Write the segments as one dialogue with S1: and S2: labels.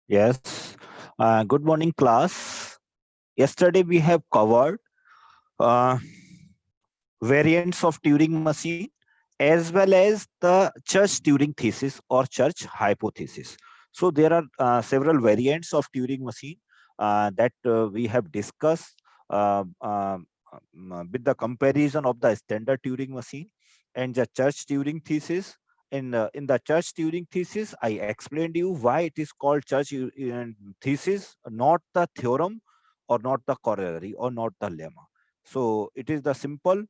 S1: Yes. Good morning, class. Yesterday we have covered uh, variants of Turing machine as well as the Church Turing thesis or Church hypothesis. So there are several variants of Turing machine that we have discussed with the comparison of the standard Turing machine and the Church Turing thesis. In the Church Turing thesis, I explained you why it is called thesis, not the theorem or not the corollary or not the lemma. So it is the simple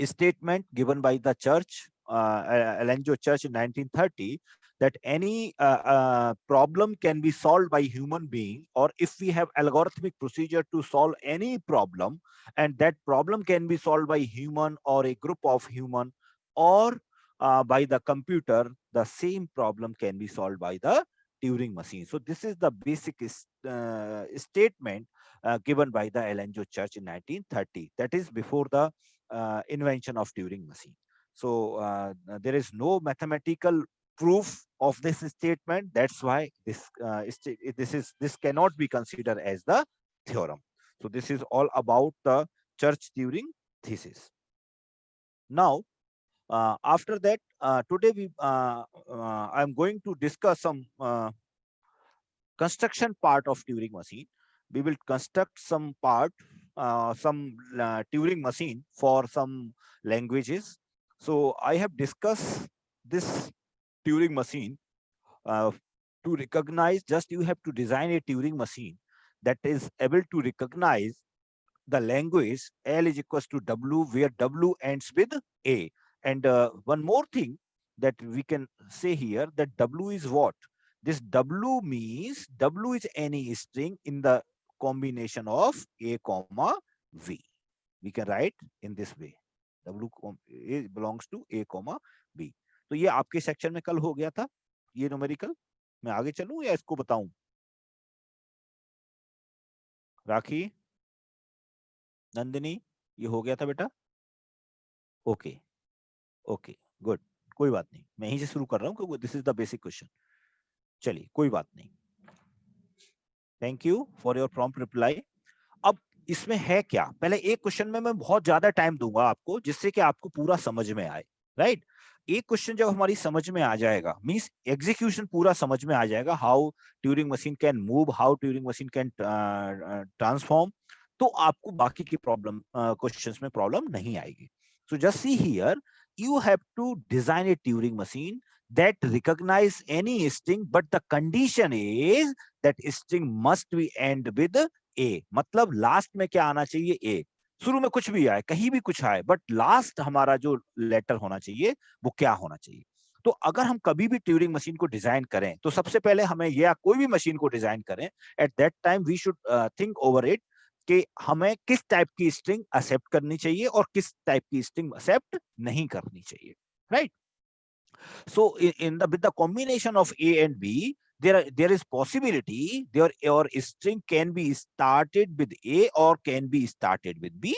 S1: statement given by the church, Alonzo Church in 1930, that any problem can be solved by human being, or if we have algorithmic procedure to solve any problem, and that problem can be solved by human or a group of human or by the computer, the same problem can be solved by the Turing machine. So this is the basic statement given by the Alonzo Church in 1930. That is before the invention of Turing machine. So there is no mathematical proof of this statement. That's why this cannot be considered as the theorem. So this is all about the Church Turing thesis. Now, after that, today I'm going to discuss some construction part of Turing machine. We will construct some Turing machine for some languages. So I have discussed this Turing machine uh, to recognize. Just you have to design a Turing machine that is able to recognize the language L is equals to W, where W ends with A. And one more thing that we can say here, that W is what? This W means W is any string in the combination of A comma V. We can write in this way. A belongs to A comma B. तो ये आपके section में कल हो गया था, ये numerical. मैं आगे चलूं या इसको बताऊं? राखी, नंदिनी, ये हो गया था बेटा? Okay, okay, good. कोई बात नहीं, मैं यहीं से शुरू कर रहा हूँ क्योंकि this is the basic question. चलिए, कोई बात नहीं. Thank you for your prompt reply. अब इसमें है क्या? पहले एक क्वेश्चन में मैं बहुत ज्यादा टाइम दूंगा आपको, जिससे कि आपको पूरा समझ में आए. राइट? एक क्वेश्चन जब हमारी समझ में आ जाएगा, मींस एग्जीक्यूशन पूरा समझ में आ जाएगा, how Turing machine can move, how Turing machine can transform, तो आपको बाकी की प्रॉब्लम क्वेश्चंस में प्रॉब्लम नहीं आएगी. So just see here, you have to design a Turing machine that recognize any string, but the condition is that string must be end with A. मतलब last में क्या आना चाहिए? A. शुरू में कुछ भी आए, कहीं भी कुछ आए, बट लास्ट हमारा जो लेटर होना चाहिए वो क्या होना चाहिए? तो अगर हम कभी भी ट्यूरिंग मशीन को डिजाइन करें, तो सबसे पहले हमें, या कोई भी मशीन को डिजाइन करें, at that time we should think over it कि हमें किस टाइप की स्ट्रिंग एक्सेप्ट करनी चाहिए और किस टाइप की स्ट्रिंग एक्सेप्ट नहीं करनी चाहिए. Right? So with the combination of A and B, there is possibility there your string can be started with A or can be started with B.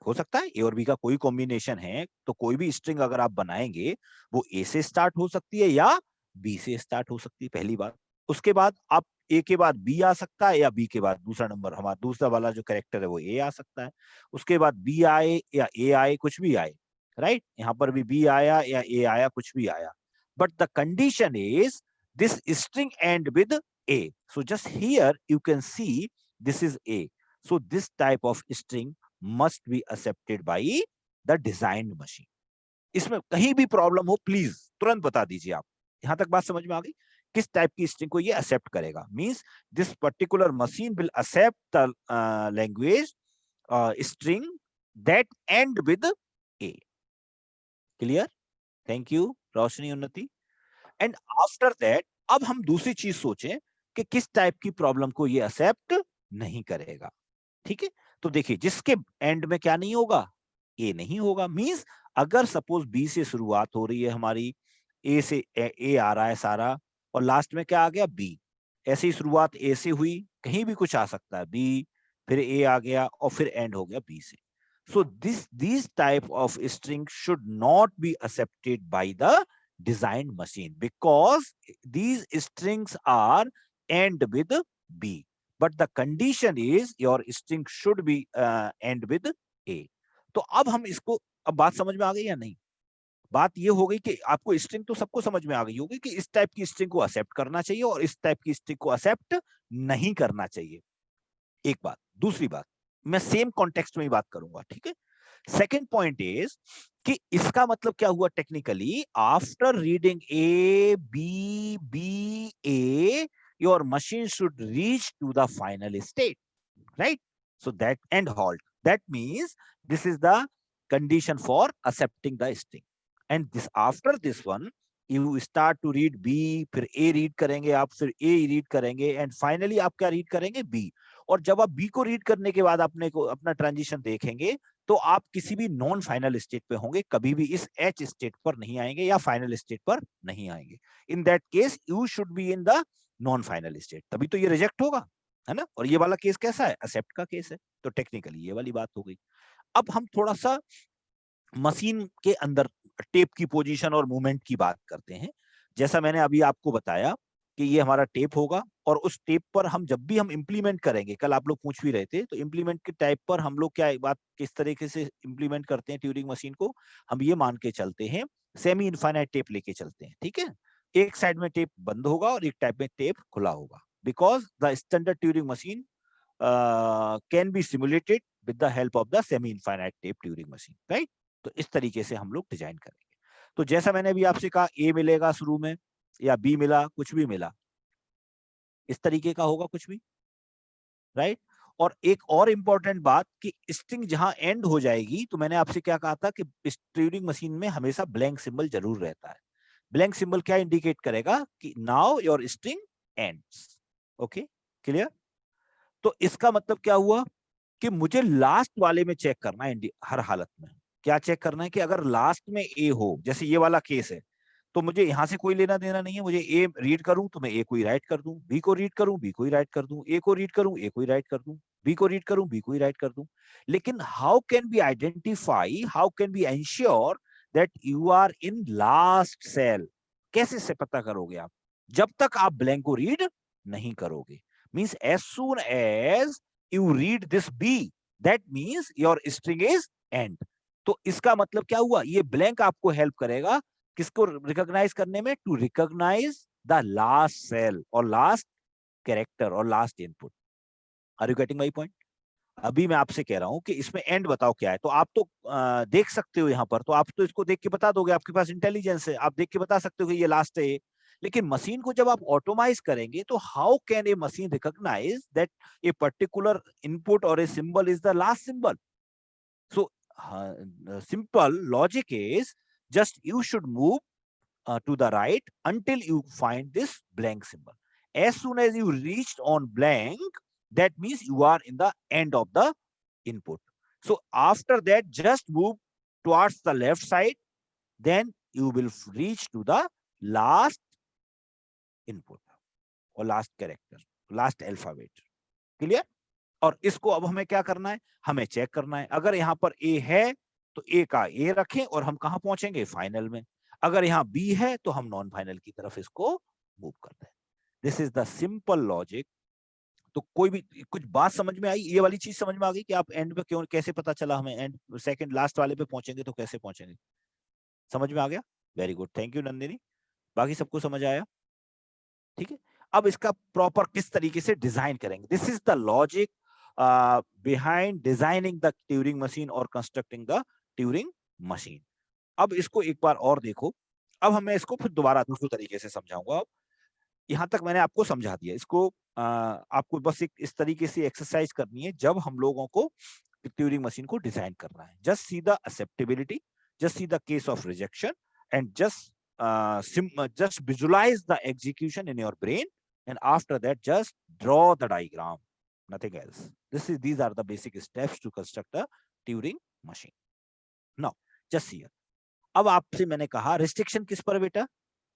S1: हो सकता है ए और बी का कोई कॉम्बिनेशन है, तो कोई भी स्ट्रिंग अगर आप बनाएंगे वो ए से स्टार्ट हो सकती है या बी से स्टार्ट हो सकती है, पहली बात. उसके बाद आप ए के बाद बी आ सकता है या बी के बाद दूसरा नंबर, हमारा दूसरा वाला जो कैरेक्टर है वो ए आ सकता है. उसके बाद बी आए या ए आए, कुछ भी आए. राइट? यहाँ पर भी बी आया या ए आया, कुछ भी आया. But the condition is this string end with A. So just here you can see this is A. So this type of string must be accepted by the designed machine. इसमें कहीं भी problem हो please तुरंत बता दीजिए आप. यहां तक बात समझ में आ गई? किस टाइप की स्ट्रिंग को ये एक्सेप्ट करेगा? Means this particular machine will accept the language string that end with A. Clear? Thank you Roshni, Unnati. And after that अब हम दूसरी चीज सोचें कि किस टाइप की प्रॉब्लम को ये एक्सेप्ट नहीं करेगा. ठीक है? तो देखिए, जिसके एंड में क्या नहीं होगा? ए नहीं होगा. मींस अगर सपोज बी से शुरुआत हो रही है हमारी, ए से ए आ रहा है सारा, और लास्ट में क्या आ गया? बी. ऐसे ही शुरुआत ए से हुई, कहीं भी कुछ आ सकता है, बी, फिर ए आ गया और फिर एंड हो गया बी से. So these type of string should not be accepted by the designed machine, because these strings are end with B. But the condition is your string should be end with A. तो अब हम इसको, अब बात समझ में आ गई या नहीं? बात ये हो गई कि आपको स्ट्रिंग तो सबको समझ में आ गई होगी कि इस टाइप की स्ट्रिंग को एक्सेप्ट करना चाहिए और इस टाइप की स्ट्रिंग को एक्सेप्ट नहीं करना चाहिए। एक बात। दूसरी बात, मैं सेम कॉन्टेक्स्ट में ही बात करूंगा, ठीक है? सेकेंड पॉइंट इज कि इसका मतलब क्या हुआ technically, after reading a b b a your machine should reach to the final state, right? So that and halt, that means this is the condition for accepting the string. And this, after this one you start to read B, फिर A read करेंगे आप, फिर A read करेंगे, and finally आप क्या read करेंगे? B. और जब आप B को read करने के बाद अपने को अपना ट्रांजिशन देखेंगे तो आप किसी भी नॉन फाइनल स्टेट पे होंगे, कभी भी इस H स्टेट पर नहीं आएंगे या फाइनल स्टेट पर नहीं आएंगे। In that case you should be in the non final state, तभी तो ये रिजेक्ट होगा, है ना? और ये वाला केस कैसा है? एक्सेप्ट का केस है। तो टेक्निकली ये वाली बात हो गई। अब हम थोड़ा सा मशीन के अंदर टेप की पोजीशन और मूवमेंट की बात करते हैं। जैसा मैंने अभी आपको बताया कि ये हमारा टेप होगा और उस टेप पर हम जब भी हम इंप्लीमेंट करेंगे, कल आप लोग पूछ भी रहे थे, तो इंप्लीमेंट के टाइप पर हम लोग क्या बात किस तरीके से इंप्लीमेंट करते हैं ट्यूरिंग मशीन को, हम ये मान के चलते हैं सेमी इनफाइनाइट टेप लेके चलते हैं, ठीक है? एक साइड में टेप बंद होगा और एक टाइप में टेप खुला होगा, because the standard Turing machine can be simulated with the help of the semi infinite tape Turing machine, right? तो इस तरीके से हम लोग डिजाइन करेंगे। तो जैसा मैंने अभी आपसे कहा, ए मिलेगा शुरू में या बी मिला, कुछ भी मिला, इस तरीके का होगा कुछ भी, राइट? और एक और इंपॉर्टेंट बात कि स्ट्रिंग जहां एंड हो जाएगी, तो मैंने आपसे क्या कहा था कि ट्यूरिंग मशीन में हमेशा ब्लैंक सिंबल जरूर रहता है। ब्लैंक सिंबल क्या इंडिकेट करेगा कि now your string ends. Okay, clear? तो इसका मतलब क्या हुआ कि मुझे लास्ट वाले में चेक करना है हर हालत में। क्या चेक करना है कि अगर लास्ट में ए हो, जैसे ये वाला केस है, तो मुझे यहां से कोई लेना देना नहीं है। मुझे ए रीड करूं तो मैं ए को ही राइट कर दूं, बी को रीड करूं बी को ही राइट कर दूं, ए को रीड करूं ए को ही राइट कर दूं, बी को रीड करूं बी को ही राइट कर दूं। लेकिन how can be identify, how can be ensure that you are in last cell? कैसे से पता करोगे आप? जब तक आप ब्लैंक को रीड नहीं करोगे। Means as soon as you read this B, that means your string is end. तो इसका मतलब क्या हुआ? ये ब्लैंक आपको हेल्प करेगा किसको रिकॉग्नाइज करने में? To recognize the last cell और लास्ट कैरेक्टर और last input. Are you getting my point? अभी मैं आपसे कह रहा हूं कि इसमें एंड बताओ क्या है, तो आप तो देख सकते हो यहाँ पर, तो आप तो इसको देख के बता दोगे, आपके पास इंटेलिजेंस है, आप देख के बता सकते हो कि ये लास्ट है। लेकिन मशीन को जब आप ऑटोमाइज करेंगे तो how can a machine recognise that a particular input और a symbol is the last symbol? So simple logic is just you should move to the right until you find this blank symbol. As soon as you reached on blank, that means you are in the end of the input. So after that, just move towards the left side, then you will reach to the last input or last character, last alphabet. Clear? और इसको अब हमें क्या करना है? हमें check करना है। अगर यहाँ पर ए है तो ए का ए रखें और हम कहां पहुंचेंगे? फाइनल में। अगर यहाँ बी है तो हम नॉन फाइनल की तरफ इसको मूव करते हैं। This is the simple logic. तो कोई भी कुछ बात समझ में आई? ये वाली चीज समझ में आ गई कि आप एंड पे क्यों, कैसे पता चला हमें एंड सेकंड लास्ट वाले पे पहुंचेंगे तो कैसे पहुंचेंगे? समझ में आ गया? Very good, thank you Nandini. बाकी सबको समझ आया? ठीक है। अब इसका प्रॉपर किस तरीके से डिजाइन करेंगे? This is the logic behind designing the Turing machine or constructing the Turing machine. अब इसको एक बार और देखो। अब हमें इसको फिर दोबारा दूसरे तरीके से समझाऊंगा। अब यहां तक मैंने आपको समझा दिया। इसको आपको बस एक इस तरीके से एक्सरसाइज करनी है जब हम लोगों को ट्यूरिंग मशीन को डिजाइन करना है। Just see the acceptability, just see the case of rejection and just visualize the execution in your brain, and after that just draw the diagram, nothing else. These are the basic steps to construct a Turing machine. Now just here, अब आपसे मैंने कहा restriction किस पर बेटा?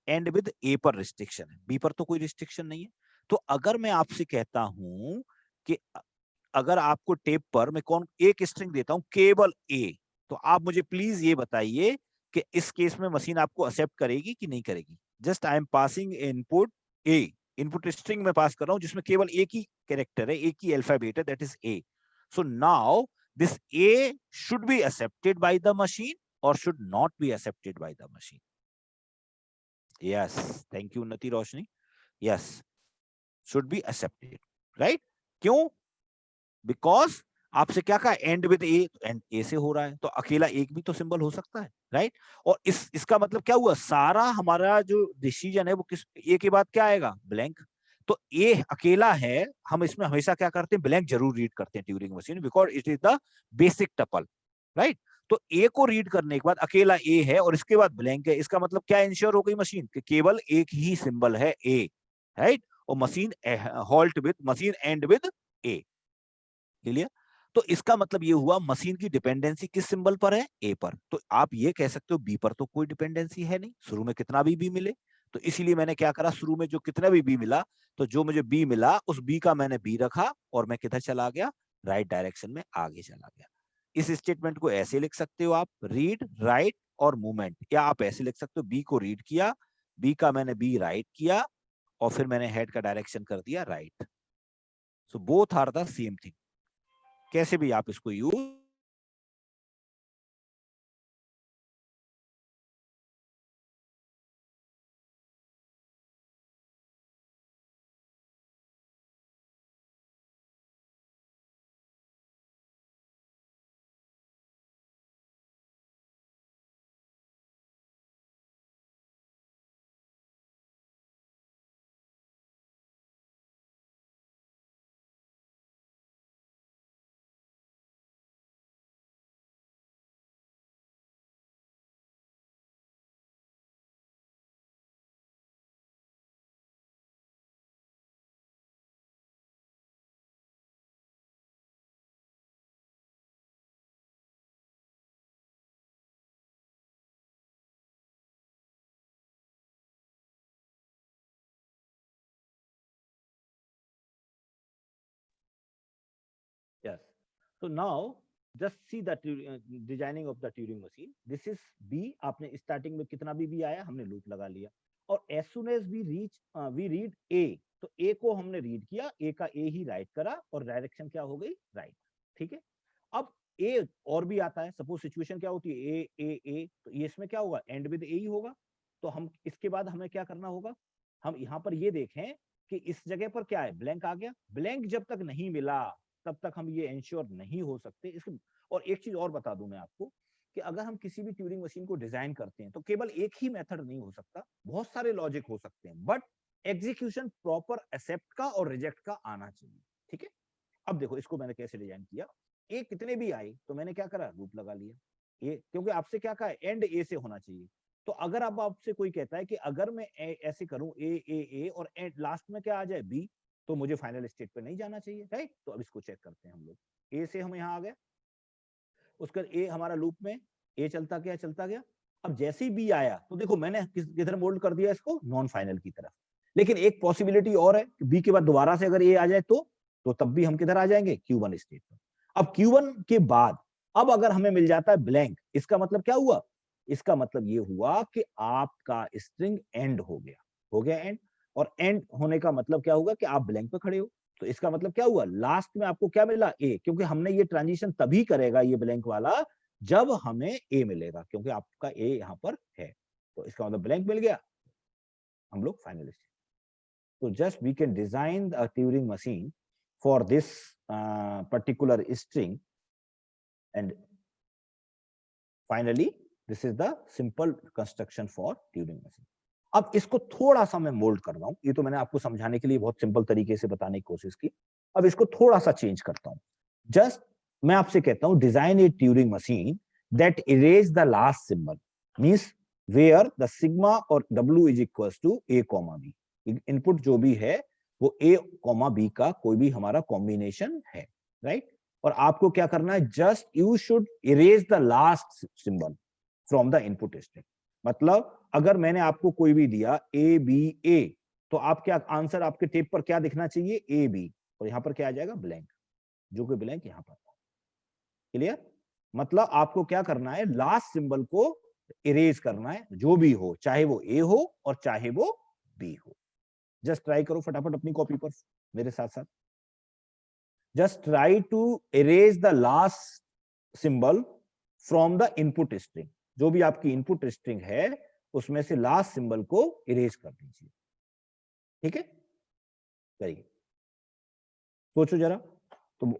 S1: And with ए पर restriction है, B पर तो कोई रिस्ट्रिक्शन नहीं है। तो अगर मैं आपसे कहता हूं कि अगर आपको टेप पर मैं कौन एक स्ट्रिंग देता हूं केवल ए, तो आप मुझे प्लीज ये बताइए कि इस केस में मशीन आपको एक्सेप्ट करेगी कि नहीं करेगी? Just I am passing input A input string में पास कर रहा हूं जिसमें केवल एक ही कैरेक्टर है, एक ही अल्फाबेट है, that is A. So now this A should be accepted by the machine और should not be accepted by the machine. Yes, thank you Unnati Roshni. Yes, should be accepted, right. क्यों? बिकॉज आपसे क्या कहा, end with A, end A से हो रहा है तो अकेला एक भी तो सिंबल हो सकता है, राइट. और इसका मतलब क्या हुआ, सारा हमारा जो डिसीजन है वो किस ए के बाद क्या आएगा, ब्लैंक. तो ए अकेला है, हम इसमें हमेशा क्या करते हैं, ब्लैंक जरूर रीड करते हैं Turing machine, because it is the basic tuple, right. तो ए को रीड करने के बाद अकेला ए है और इसके बाद ब्लैंक है, इसका मतलब क्या इंश्योर हो गई मशीन कि केवल एक ही सिंबल है ए, राइट. और machine halt with, machine and with A. Clear. तो इसका मतलब ये हुआ मशीन की डिपेंडेंसी किस सिंबल पर है, ए पर. तो आप ये कह सकते हो बी पर तो कोई डिपेंडेंसी है नहीं, शुरू में कितना भी बी मिले. तो इसीलिए मैंने क्या करा, शुरू में जो कितना भी बी मिला, तो जो मुझे बी मिला उस बी का मैंने बी रखा और मैं किधर चला गया, राइट डायरेक्शन में आगे चला गया. इस स्टेटमेंट को ऐसे लिख सकते हो आप, रीड, राइट और मूवमेंट. या आप ऐसे लिख सकते हो, बी को रीड किया, बी का मैंने बी राइट किया और फिर मैंने हेड का डायरेक्शन कर दिया right. So both are the same thing. कैसे भी आप इसको use. Yes. So now just see the designing of the Turing machine. This is B. आपने स्टार्टिंग में कितना भी आया हमने लूप लगा लिया. और as soon as we read A, तो A को हमने रीड किया, A का A ही राइट करा और डायरेक्शन क्या हो गई, राइट. ठीक है. अब A और भी आता है, सपोज सिचुएशन क्या होती है, A, तो ये इसमें क्या होगा, एंड विद A ही होगा. तो हम इसके बाद हमें क्या करना होगा, हम यहाँ पर ये देखें कि इस जगह पर क्या है, ब्लैंक आ गया. ब्लैंक जब तक नहीं मिला तब तक हम ये इंश्योर नहीं हो सकते. इसके और एक चीज और बता दूं मैं आपको कि अगर हम किसी भी ट्यूरिंग मशीन को डिजाइन करते हैं तो केवल एक ही मेथड नहीं हो सकता, बहुत सारे लॉजिक हो सकते हैं, बट एग्जीक्यूशन प्रॉपर एक्सेप्ट का और रिजेक्ट का आना चाहिए. ठीक है. अब देखो इसको मैंने कैसे डिजाइन किया. ए कितने भी आए तो मैंने क्या करा, लूप लगा लिया. ए क्योंकि आपसे क्या कहा, एंड ए से होना चाहिए. तो अगर अब आपसे कोई कहता है कि अगर मैं ऐसे करूं ए और एंड लास्ट में क्या आ जाए, बी, तो मुझे फाइनल स्टेट पे नहीं जाना चाहिए, राइट. तो अब इसको चेक करते हैं हम लोग. ए से हम यहाँ आ गए, उसका ए हमारा लूप में ए चलता गया. अब जैसे ही बी आया तो देखो मैंने किधर मोल्ड कर दिया इसको, नॉन फाइनल की तरफ. लेकिन एक पॉसिबिलिटी और है कि बी के बाद दोबारा से अगर ए आ जाए तो तब भी हम किधर आ जाएंगे, Q1 स्टेट में. अब Q1 के बाद अब अगर हमें मिल जाता है ब्लैंक, इसका मतलब क्या हुआ, इसका मतलब ये हुआ कि आपका स्ट्रिंग एंड हो गया एंड. और एंड होने का मतलब क्या होगा कि आप ब्लैंक पे खड़े हो. तो इसका मतलब क्या हुआ, लास्ट में आपको क्या मिला, ए. क्योंकि हमने ये ट्रांजिशन तभी करेगा ये ब्लैंक वाला जब हमें ए मिलेगा, क्योंकि आपका ए यहाँ पर है. तो इसका मतलब ब्लैंक मिल गया, हम लोग फाइनल स्टेट. तो just we can design a Turing machine for this particular string, and finally this is the simple construction for Turing machine. अब इसको थोड़ा सा मैं मोल्ड कर रहा हूं, ये तो मैंने आपको समझाने के लिए बहुत सिंपल तरीके से बताने की कोशिश की. अब इसको थोड़ा सा चेंज करता हूं. जस्ट मैं आपसे कहता हूं, design a Turing machine that erase the last symbol, means where the sigma और W is equals to A, B. Input जो भी है वो A, B का कोई भी हमारा कॉम्बिनेशन है, राइट. और आपको क्या करना है, just you should erase the last symbol from the input string. मतलब अगर मैंने आपको कोई भी दिया A, तो आप क्या आंसर, आपके टेप पर क्या दिखना चाहिए, AB, और यहां पर क्या आ जाएगा, ब्लैंक, जो कि ब्लैंक यहां पर. क्लियर. मतलब आपको क्या करना है, लास्ट सिंबल को इरेज करना है, जो भी हो, चाहे वो A हो और चाहे वो B हो. जस्ट ट्राई करो फटाफट अपनी कॉपी पर मेरे साथ साथ। Just try to erase the last symbol from the input string. जो भी आपकी इनपुट स्ट्रिंग है उसमें से लास्ट सिंबल को इरेज कर दीजिए। ठीक है, करिए, सोचो जरा। तो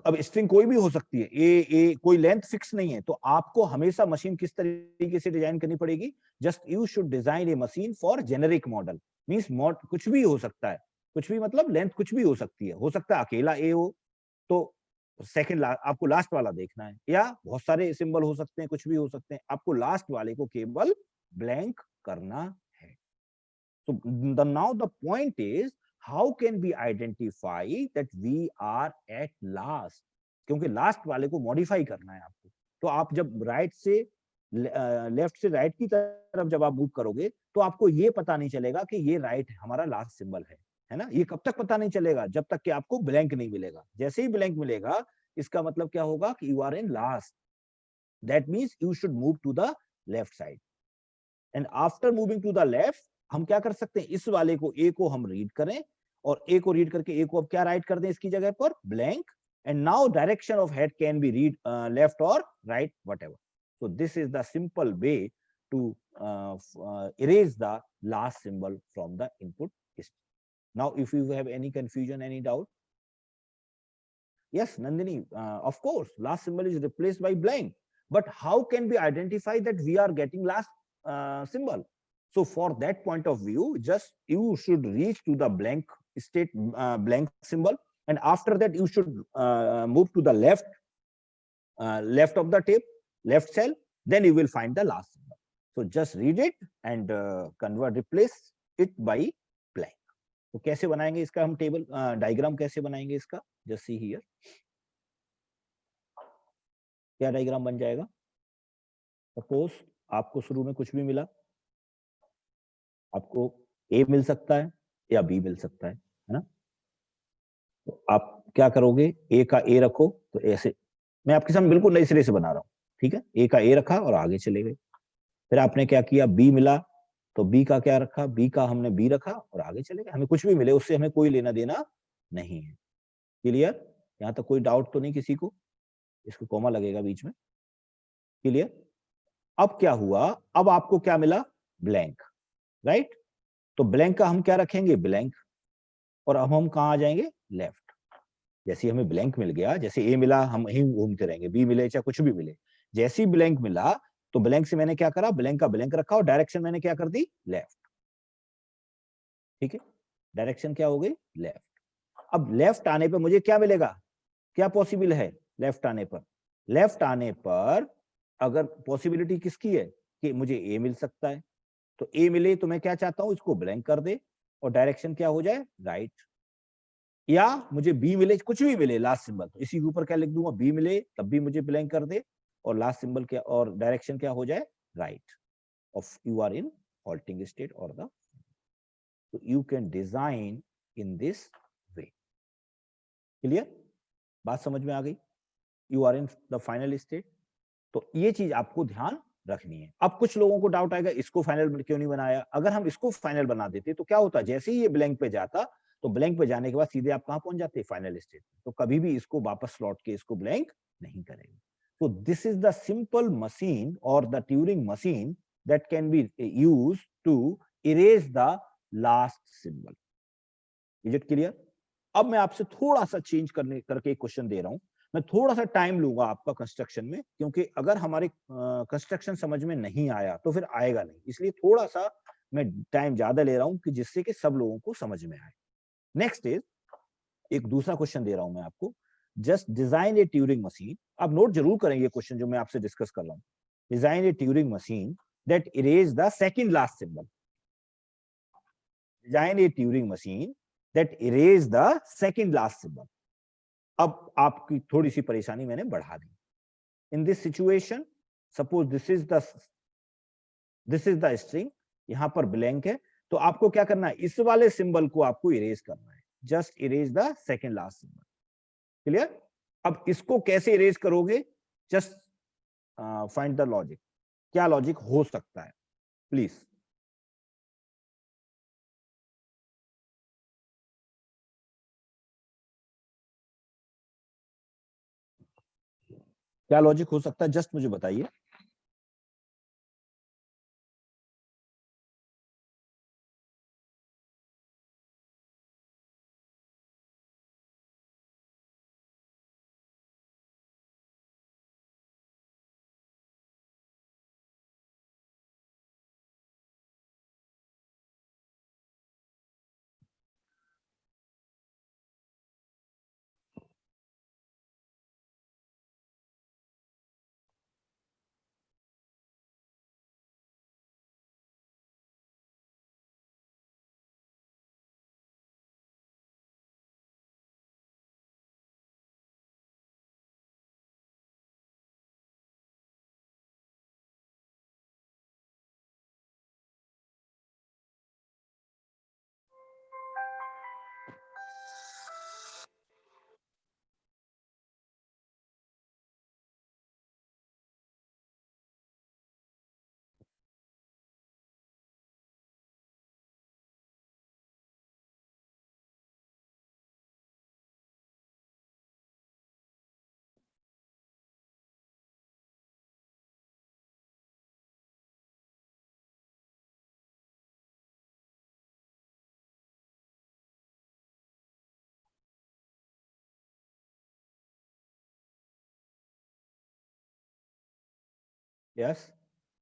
S1: अब स्ट्रिंग कोई भी हो सकती है, ए कोई लेंथ फिक्स नहीं है, तो आपको हमेशा मशीन किस तरीके से डिजाइन करनी पड़ेगी? Just you should design A machine for generic model. Means कुछ भी हो सकता है, कुछ भी मतलब लेंथ कुछ भी हो सकती है। हो सकता है अकेला ए हो, तो सेकंड आपको लास्ट वाला देखना है, या बहुत सारे सिंबल हो सकते हैं, कुछ भी हो सकते हैं, आपको लास्ट वाले को केवल ब्लैंक करना है। So now the point is, how can we identify that we are at last? क्योंकि लास्ट वाले को मॉडिफाई करना है आपको। तो आप जब राइट से लेफ्ट से राइट की तरफ जब आप मूव करोगे तो आपको ये पता नहीं चलेगा कि ये राइट हमारा लास्ट सिंबल है ना। ये कब तक पता नहीं चलेगा? जब तक कि आपको ब्लैंक नहीं मिलेगा। जैसे ही ब्लैंक मिलेगा इसका मतलब क्या होगा कि you are in last. That means you should move to the left side. And after moving to the left हम क्या कर सकते हैं? इस वाले को ए को हम रीड करें, और ए को रीड करके ए को अब क्या राइट कर दें इसकी जगह पर? Blank. And now direction of head can be read left और right, whatever. So this is the simple way to erase the last symbol from the input string. Now if you have any confusion, any doubt? Yes, Nandini, of course last symbol is replaced by blank, but how can we identify that we are getting last symbol? So for that point of view, just you should reach to the blank state, blank symbol, and after that you should move to the left of the tape, left cell, then you will find the last symbol. So just read it and replace it by blank. तो कैसे बनाएंगे इसका हम table diagram कैसे बनाएंगे इसका? Just see here, क्या diagram बन जाएगा? सपोज आपको शुरू में कुछ भी मिला, आपको ए मिल सकता है या बी मिल सकता है ना? तो आप क्या करोगे? ए का ए रखो, तो ऐसे मैं आपके सामने बिल्कुल नए सिरे से बना रहा हूँ, ठीक है? ए का ए रखा और आगे चले गए। फिर आपने क्या किया? बी मिला, तो बी का क्या रखा? बी का हमने बी रखा और आगे चले गए। हमें कुछ भी मिले उससे हमें कोई लेना देना नहीं है। क्लियर? यहाँ तक कोई डाउट तो नहीं किसी को? इसको कॉमा लगेगा बीच में। क्लियर? अब क्या हुआ? अब आपको क्या मिला? Blank, right? तो ब्लैंक का हम क्या रखेंगे? ब्लैंक। और अब हम कहाँ आ जाएंगे? लेफ्ट। जैसे हमें ब्लैंक मिल गया, जैसे ए मिला हम यहीं घूमते रहेंगे, बी मिले चाहे कुछ भी मिले, जैसे ही ब्लैंक मिला तो ब्लैंक से मैंने क्या करा? ब्लैंक का ब्लैंक रखा और डायरेक्शन मैंने क्या कर दी? लेफ्ट। ठीक है, डायरेक्शन क्या हो गई? लेफ्ट। अब लेफ्ट आने पर मुझे क्या मिलेगा? क्या पॉसिबल है लेफ्ट आने पर? लेफ्ट आने पर अगर पॉसिबिलिटी किसकी है कि मुझे ए मिल सकता है, तो ए मिले तो मैं क्या चाहता हूं? इसको ब्लैंक कर दे और डायरेक्शन क्या हो जाए? राइट। या मुझे बी मिले, कुछ भी मिले लास्ट सिंबल, तो इसी के ऊपर क्या लिख दूंगा? बी मिले तब भी मुझे ब्लैंक कर दे और लास्ट सिंबल क्या और डायरेक्शन क्या हो जाए? Right of you are in halting state or the, so you can design in this way. Clear? बात समझ में आ गई? You are in the final state. तो ये चीज आपको ध्यान रखनी है। अब कुछ लोगों को डाउट आएगा इसको फाइनल क्यों नहीं बनाया? अगर हम इसको फाइनल बना देते तो क्या होता? जैसे ही ये ब्लैंक पे जाता तो ब्लैंक पे जाने के बाद सीधे आप कहां पहुंच जाते? Final state. तो कभी भी इसको वापस लौट के इसको ब्लैंक नहीं करेंगे। तो this is the simple machine और the Turing machine that can be used to erase the last symbol. Is it clear? अब मैं आपसे थोड़ा सा चेंज करके एक क्वेश्चन दे रहा हूं। मैं थोड़ा सा टाइम लूंगा आपका कंस्ट्रक्शन में, क्योंकि अगर हमारे कंस्ट्रक्शन समझ में नहीं आया तो फिर आएगा नहीं, इसलिए थोड़ा सा मैं टाइम ज्यादा ले रहा हूं कि जिससे कि सब लोगों को समझ में आए। नेक्स्ट इज, एक दूसरा क्वेश्चन दे रहा हूं मैं आपको। Just design a Turing machine. आप नोट जरूर करेंगे क्वेश्चन जो मैं आपसे डिस्कस कर रहा हूं। Design a Turing machine that erase the second last symbol. Design a Turing machine that erase the second last symbol. अब आपकी थोड़ी सी परेशानी मैंने बढ़ा दी। In this situation, suppose this is the string, यहां पर ब्लैंक है, तो आपको क्या करना है? इस वाले सिंबल को आपको इरेज करना है। Just erase the second last symbol. Clear? अब इसको कैसे इरेज करोगे? Just find the logic. क्या लॉजिक हो सकता है प्लीज? क्या लॉजिक हो सकता है, जस्ट मुझे बताइए। यस,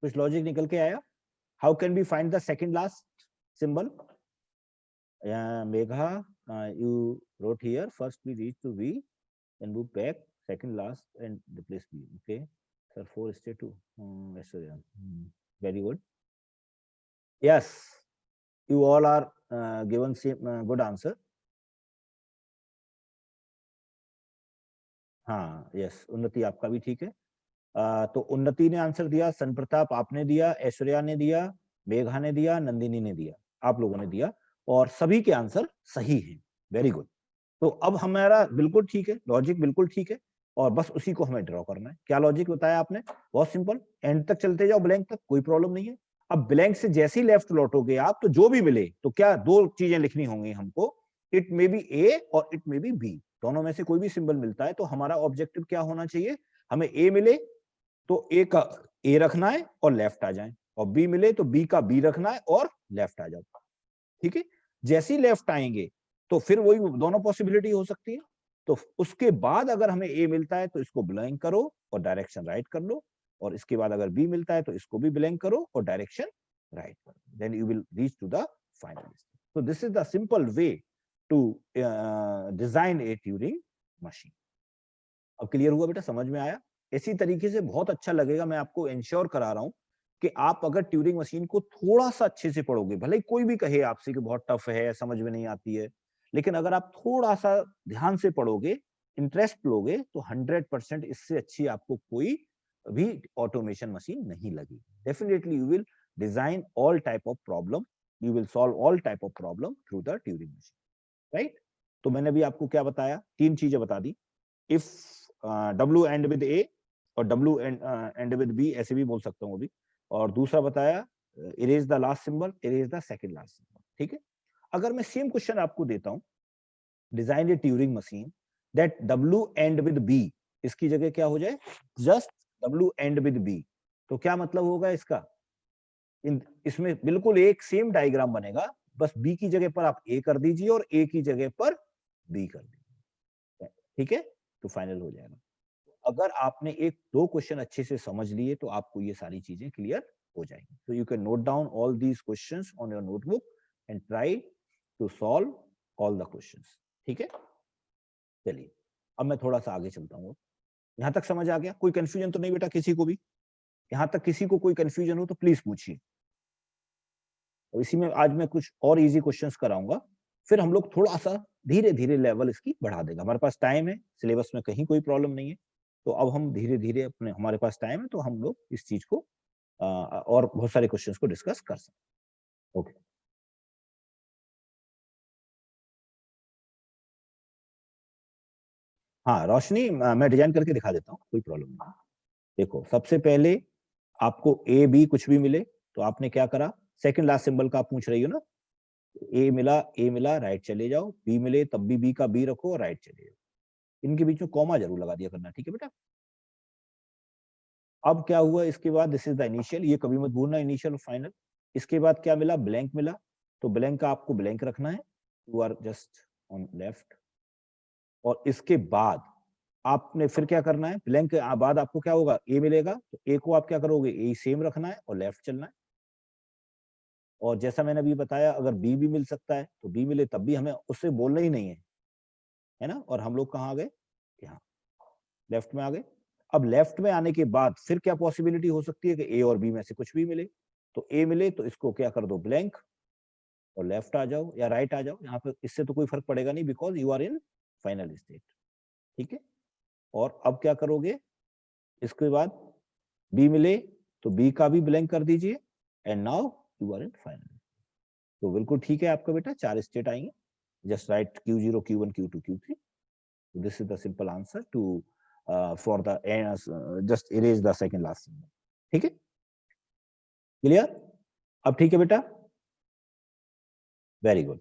S1: कुछ लॉजिक निकल के आया। How can B find the second last symbol? Megha, you wrote here first we reach to V, then move back, second last and replace B. Okay, sir, 4 stay 2. Yes, sir, yeah. Very good. Yes, you all are given same good answer. हाँ, yes, उन्नति आपका भी ठीक है। तो उन्नति ने answer दिया, सन प्रताप आपने दिया, ऐश्वर्या ने दिया, मेघा ने दिया, नंदिनी ने दिया, आप लोगों ने दिया, और सभी के आंसर सही हैं। Very good. तो अब हमारा बिल्कुल ठीक है, लॉजिक बिल्कुल ठीक है, और बस उसी को हमें ड्रॉ करना है। क्या लॉजिक बताया आपने? बहुत सिंपल, एंड तक चलते जाओ, ब्लैंक तक, कोई प्रॉब्लम नहीं है। अब ब्लैंक से जैसे ही लेफ्ट लौटोगे आप, तो जो भी मिले, तो क्या दो चीजें लिखनी होंगी हमको, इट मे बी ए और इट मे बी बी, दोनों में से कोई भी सिंबल मिलता है तो हमारा ऑब्जेक्टिव क्या होना चाहिए? हमें ए मिले तो ए का ए रखना है और लेफ्ट आ जाए, और बी मिले तो बी का बी रखना है और लेफ्ट आ जाओ। ठीक है, जैसे ही लेफ्ट आएंगे तो फिर वही दोनों पॉसिबिलिटी हो सकती है। तो उसके बाद अगर हमें ए मिलता है तो इसको ब्लैंक करो और डायरेक्शन राइट कर लो, और इसके बाद अगर बी मिलता है तो इसको भी ब्लैंक करो और डायरेक्शन राइट कर लो, then you will reach to the final list. So this is the simple way to design a Turing machine. अब क्लियर हुआ बेटा, समझ में आया? इसी तरीके से बहुत अच्छा लगेगा, मैं आपको इंश्योर करा रहा हूं कि आप अगर ट्यूरिंग मशीन को थोड़ा सा अच्छे से पढ़ोगे, भले ही कोई भी कहे आपसे कि बहुत टफ है, समझ में नहीं आती है, लेकिन अगर आप थोड़ा सा ध्यान से पढ़ोगे, इंटरेस्ट लोगे, तो 100% इससे अच्छी आपको कोई भी ऑटोमेशन मशीन नहीं लगी। Definitely you will design all type of problem, you will solve all type of problem through the Turing machine, right? तो मैंने भी आपको क्या बताया, तीन चीजें बता दी। If W end with A और W एंड विद B, ऐसे भी बोल सकता हूँ अभी। और दूसरा बताया, erase the last symbol, erase the second last symbol. ठीक है, अगर मैं सेम क्वेश्चन आपको देता हूँ, design a Turing machine that W end with B, इसकी जगह क्या हो जाए, just W end with B, तो क्या मतलब होगा इसका? इसमें बिल्कुल एक सेम डायग्राम बनेगा, बस B की जगह पर आप A कर दीजिए और A की जगह पर B कर दीजिए। ठीक है, तो फाइनल हो जाएगा। अगर आपने एक दो क्वेश्चन अच्छे से समझ लिए तो आपको ये सारी चीजें क्लियर हो जाएंगी। So you can note down all these questions on your notebook and try to solve all the questions. ठीक है, चलिए अब मैं थोड़ा सा आगे चलता हूँ। यहां तक समझ आ गया? कोई कंफ्यूजन तो नहीं बेटा किसी को भी? यहां तक किसी को कोई कंफ्यूजन हो तो प्लीज पूछिए। और इसी में आज मैं कुछ और इजी क्वेश्चंस कराऊंगा, फिर हम लोग थोड़ा सा धीरे धीरे लेवल इसकी बढ़ा देगा। हमारे पास टाइम है, सिलेबस में कहीं कोई प्रॉब्लम नहीं है, तो अब हम धीरे धीरे अपने, हमारे पास टाइम है तो हम लोग इस चीज को और बहुत सारे क्वेश्चंस को डिस्कस कर सकते हैं। ओके, हाँ रोशनी, मैं डिजाइन करके दिखा देता हूँ, कोई प्रॉब्लम नहीं। देखो, सबसे पहले आपको ए बी कुछ भी मिले तो आपने क्या करा, सेकंड लास्ट सिंबल का आप पूछ रही हो ना, ए मिला राइट चले जाओ, बी मिले तब भी बी का बी रखो और राइट चले जाओ। इनके बीच में कॉमा जरूर लगा दिया करना, ठीक है बेटा? अब क्या हुआ इसके बाद, दिस इज द इनिशियल, ये कभी मत भूलना, इनिशियल और फाइनल। इसके बाद क्या मिला, ब्लैंक मिला, तो ब्लैंक का आपको ब्लैंक रखना है, you are just on left. और इसके बाद आपने फिर क्या करना है, ब्लैंक के बाद आपको क्या होगा, ए मिलेगा, तो ए को आप क्या करोगे, ए सेम रखना है और लेफ्ट चलना है। और जैसा मैंने अभी बताया, अगर बी भी मिल सकता है तो बी मिले तब भी हमें उससे बोलना ही नहीं है ना। और हम लोग कहाँ आ गए, यहाँ लेफ्ट में आ गए। अब लेफ्ट में आने के बाद फिर क्या पॉसिबिलिटी हो सकती है कि ए और बी में से कुछ भी मिले, तो ए मिले तो इसको क्या कर दो, ब्लैंक, और लेफ्ट आ जाओ या राइट आ जाओ, यहाँ पे इससे तो कोई फर्क पड़ेगा नहीं, because you are in final state. ठीक है, और अब क्या करोगे, इसके बाद बी मिले तो बी का भी ब्लैंक कर दीजिए, and now you are in final. तो बिल्कुल ठीक है आपका बेटा, 4 स्टेट आएंगे, just write Q0, Q1, Q2, Q3। This is the simple answer to for the just erase the second last symbol. ठीक है, क्लियर? अब ठीक है बेटा, वेरी गुड।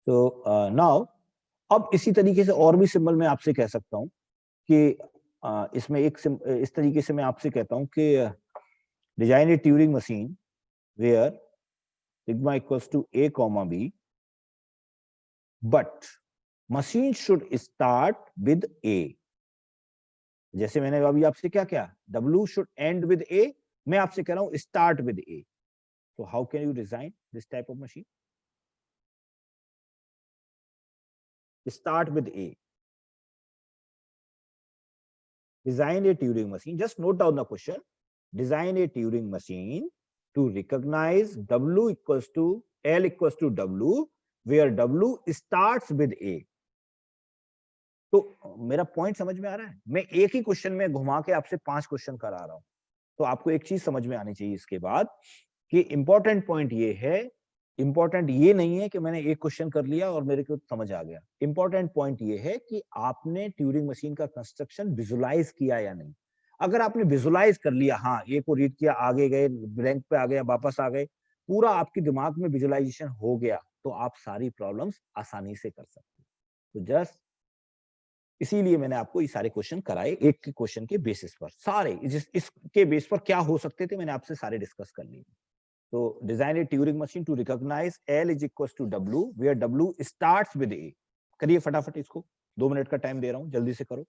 S1: तो नाउ अब इसी तरीके से और भी सिंबल मैं आपसे कह सकता हूं कि इसमें एक इस तरीके से मैं आपसे कहता हूं कि design a Turing machine where sigma equals to a comma b, but machine should start with a। जैसे मैंने अभी आपसे क्या क्या, W should end with a, मैं आपसे कह रहा हूं start with a। So how can you design this type of machine? Start with a, design a Turing machine, just note down the question, design a Turing machine to recognize W equals to L equals to W, where W starts with A। तो मेरा point समझ में आ रहा है, मैं एक ही question में घुमा के आपसे 5 क्वेश्चन करा रहा हूं। तो आपको एक चीज समझ में आनी चाहिए इसके बाद, कि इंपॉर्टेंट पॉइंट ये है, इंपॉर्टेंट ये नहीं है कि मैंने एक क्वेश्चन कर लिया और मेरे को समझ आ गया। इंपॉर्टेंट पॉइंट ये है कि आपने ट्यूरिंग मशीन का कंस्ट्रक्शन विजुलाइज किया या नहीं। अगर आपने विजुलाइज कर लिया, हाँ ए को रीड किया, आगे गए, ब्लैंक पे आ गए, वापस आ गए, पूरा आपके दिमाग में विजुलाइजेशन हो गया, तो आप सारी प्रॉब्लम्स आसानी से कर सकते हैं। तो जस्ट इसीलिए मैंने आपको ये सारे क्वेश्चन कराए, एक के क्वेश्चन के बेसिस पर, सारे इसके बेस पर क्या हो सकते थे मैंने आपसे सारे डिस्कस कर लिए। तो design a Turing machine to recognize L is equal to W, where W starts with A। करिए फटाफट इसको, 2 मिनट का टाइम दे रहा हूं, जल्दी से करो।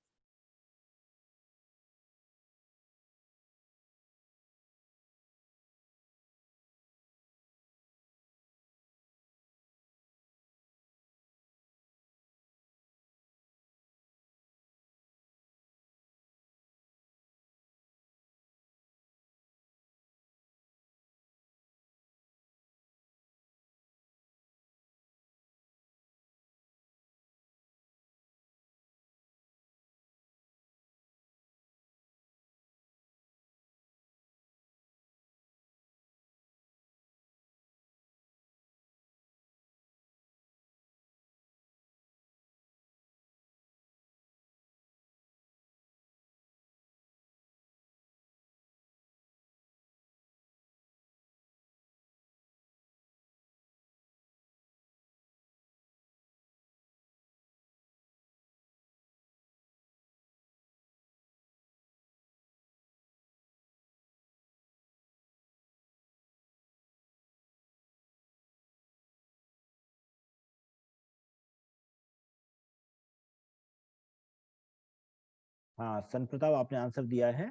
S1: हाँ सन प्रताप, आपने आंसर दिया है।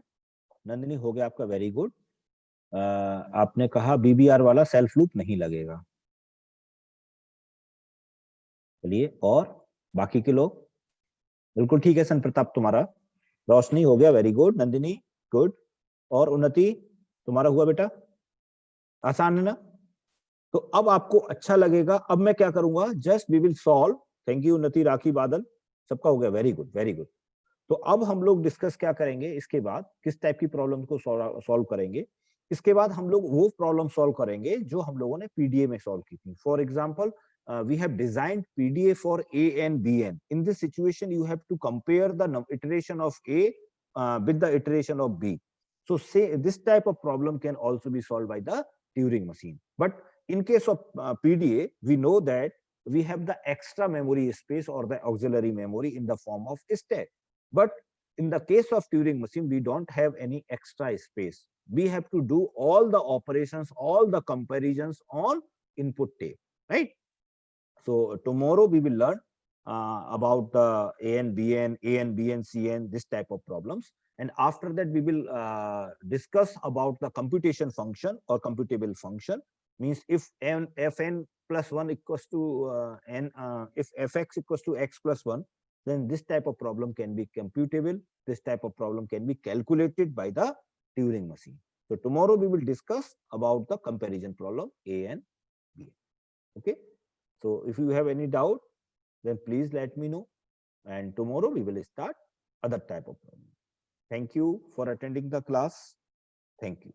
S1: नंदिनी, हो गया आपका, वेरी गुड। आपने कहा BBR वाला सेल्फ लूप नहीं लगेगा। चलिए, और बाकी के लोग, बिल्कुल ठीक है सन प्रताप तुम्हारा। रोशनी हो गया, वेरी गुड। नंदिनी गुड। और उन्नति, तुम्हारा हुआ बेटा, आसान है ना? तो अब आपको अच्छा लगेगा। अब मैं क्या करूंगा, just we will solve. Thank you Unnati, Rakhi, बादल, सबका हो गया, वेरी गुड वेरी गुड। तो अब हम लोग डिस्कस क्या करेंगे, इसके बाद किस टाइप की प्रॉब्लम को सॉल्व करेंगे। इसके बाद हम लोग वो प्रॉब्लम सॉल्व करेंगे जो हम लोगों ने पीडीए में सॉल्व की थी। For example, we have designed PDA for A and BN. In this situation, you have to compare the iteration of A with the iteration of B. So say this type of problem can also be solved by the Turing machine. But in case of PDA, we know that we have the extra memory space or the auxiliary memory in the form of stack. But in the case of Turing machine, we don't have any extra space. We have to do all the operations, all the comparisons on input tape, right? So tomorrow we will learn about the AN, BN, AN, BN, CN, this type of problems. And after that, we will discuss about the computation function or computable function. Means if fn plus 1 equals to n, if fx equals to x plus 1, then this type of problem can be computable. This type of problem can be calculated by the Turing machine. So tomorrow we will discuss about the comparison problem A and B. Okay. So if you have any doubt, then please let me know. And tomorrow we will start other type of problem. Thank you for attending the class. Thank you.